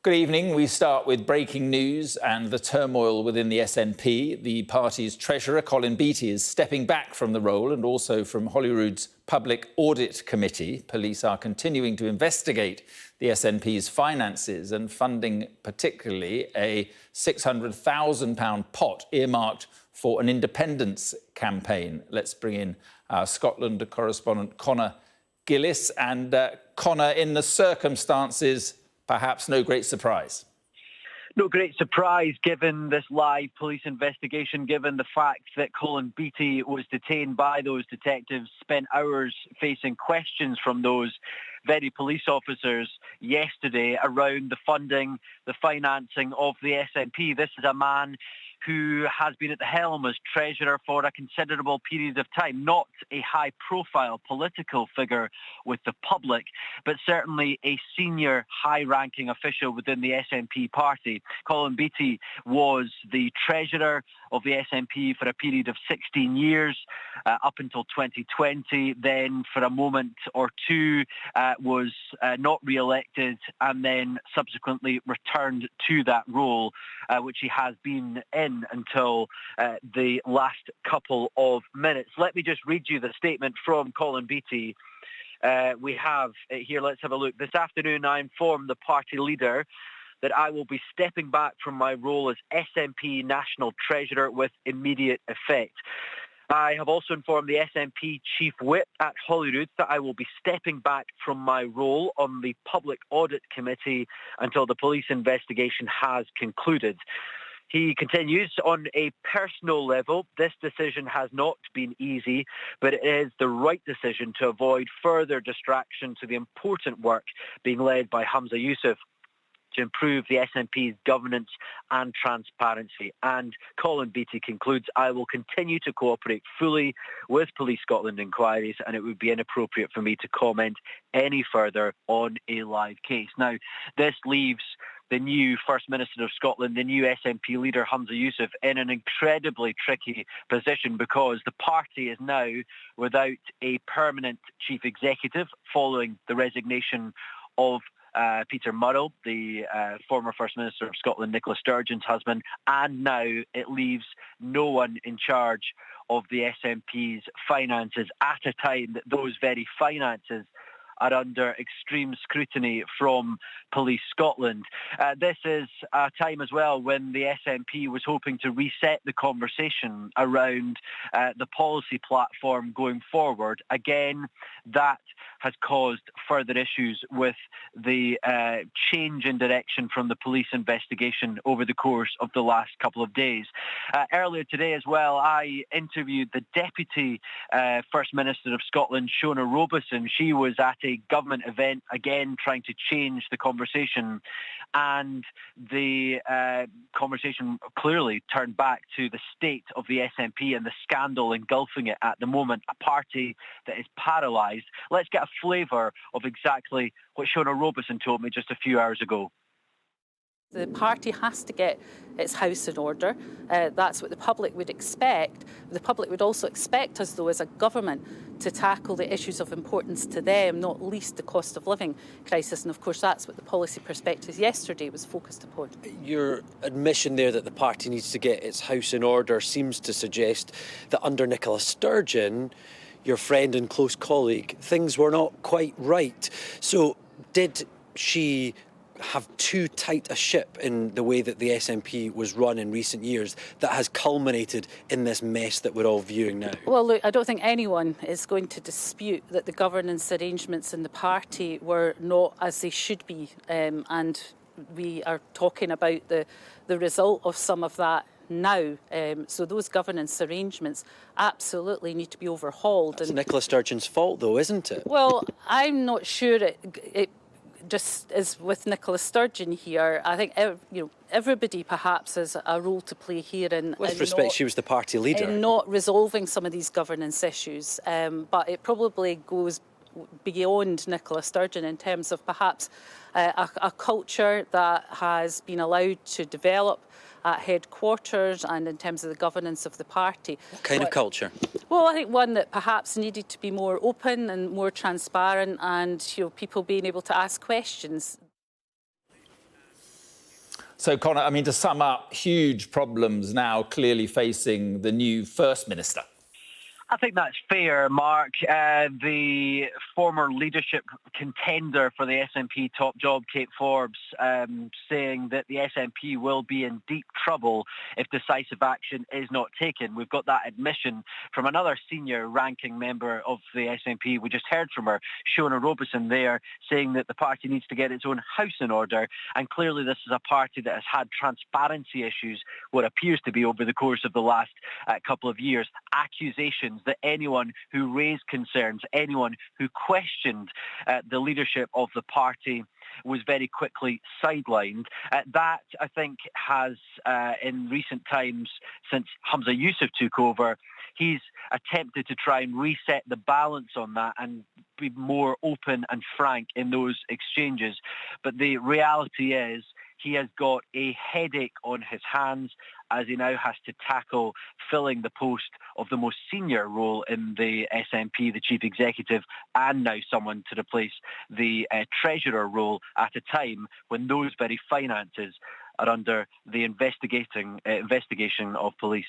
Good evening. We start with breaking news and the turmoil within the SNP. The party's treasurer, Colin Beattie, is stepping back from the role and also from Holyrood's Public Audit Committee. Police are continuing to investigate the SNP's finances and funding, particularly a £600,000 pot earmarked for an independence campaign. Let's bring in our Scotland correspondent, Conor Gillis. And Conor, in the circumstances, perhaps no great surprise. No great surprise given this live police investigation, given the fact that Colin Beattie was detained by those detectives, spent hours facing questions from those very police officers yesterday around the funding, the financing of the SNP. This is a man who has been at the helm as treasurer for a considerable period of time. Not a high-profile political figure with the public, but certainly a senior, high-ranking official within the SNP party. Colin Beattie was the treasurer of the SNP for a period of 16 years, up until 2020. Then, for a moment or two, was not re-elected and then subsequently returned to that role, which he has been in until the last couple of minutes. Let me just read you the statement from Colin Beattie. We have it here. Let's have a look. This afternoon, I informed the party leader that I will be stepping back from my role as SNP National Treasurer with immediate effect. I have also informed the SNP Chief Whip at Holyrood that I will be stepping back from my role on the Public Audit Committee until the police investigation has concluded. He continues, on a personal level, this decision has not been easy, but it is the right decision to avoid further distraction to the important work being led by Humza Yousaf to improve the SNP's governance and transparency. And Colin Beattie concludes, I will continue to cooperate fully with Police Scotland inquiries, and it would be inappropriate for me to comment any further on a live case. Now, this leaves the new First Minister of Scotland, the new SNP leader, Humza Yousaf, in an incredibly tricky position because the party is now without a permanent chief executive following the resignation of Peter Murrell, the former First Minister of Scotland, Nicola Sturgeon's husband, and now it leaves no one in charge of the SNP's finances at a time that those very finances are under extreme scrutiny from Police Scotland. This is a time as well when the SNP was hoping to reset the conversation around the policy platform going forward. Again, that has caused further issues with the change in direction from the police investigation over the course of the last couple of days. Earlier today as well, I interviewed the Deputy First Minister of Scotland, Shauna Roberson. She was at a government event, again, trying to change the conversation, and the conversation clearly turned back to the state of the SNP and the scandal engulfing it at the moment, a party that is paralysed. Let's get a flavour of exactly what Shauna Roberson told me just a few hours ago. The party has to get its house in order. That's what the public would expect. The public would also expect us, though, as a government, to tackle the issues of importance to them, not least the cost of living crisis. And of course, that's what the policy perspectives yesterday was focused upon. Your admission there that the party needs to get its house in order seems to suggest that under Nicola Sturgeon, your friend and close colleague, things were not quite right. So did she have too tight a ship in the way that the SNP was run in recent years that has culminated in this mess that we're all viewing now? Well, look, I don't think anyone is going to dispute that the governance arrangements in the party were not as they should be, and we are talking about the result of some of that now. So those governance arrangements absolutely need to be overhauled. It's Nicola Sturgeon's fault, though, isn't it? Well, I'm not sure it just as with Nicola Sturgeon here. I think everybody perhaps has a role to play here in with respect, she was the party leader in not resolving some of these governance issues. But it probably goes beyond Nicola Sturgeon in terms of perhaps a culture that has been allowed to develop at headquarters and in terms of the governance of the party. What kind of culture? Well, I think one that perhaps needed to be more open and more transparent, and people being able to ask questions. So, Conor, I mean, to sum up, huge problems now clearly facing the new First Minister. I think that's fair, Mark. The former leadership contender for the SNP top job, Kate Forbes, saying that the SNP will be in deep trouble if decisive action is not taken. We've got that admission from another senior ranking member of the SNP. We just heard from her, Shauna Roberson, there, saying that the party needs to get its own house in order. And clearly this is a party that has had transparency issues, what appears to be over the course of the last couple of years, accusations that anyone who raised concerns, anyone who questioned the leadership of the party was very quickly sidelined. That, I think, has, in recent times, since Hamza Yusuf took over, he's attempted to try and reset the balance on that and be more open and frank in those exchanges. But the reality is he has got a headache on his hands as he now has to tackle filling the post of the most senior role in the SNP, the chief executive, and now someone to replace the treasurer role at a time when those very finances are under the investigation of police.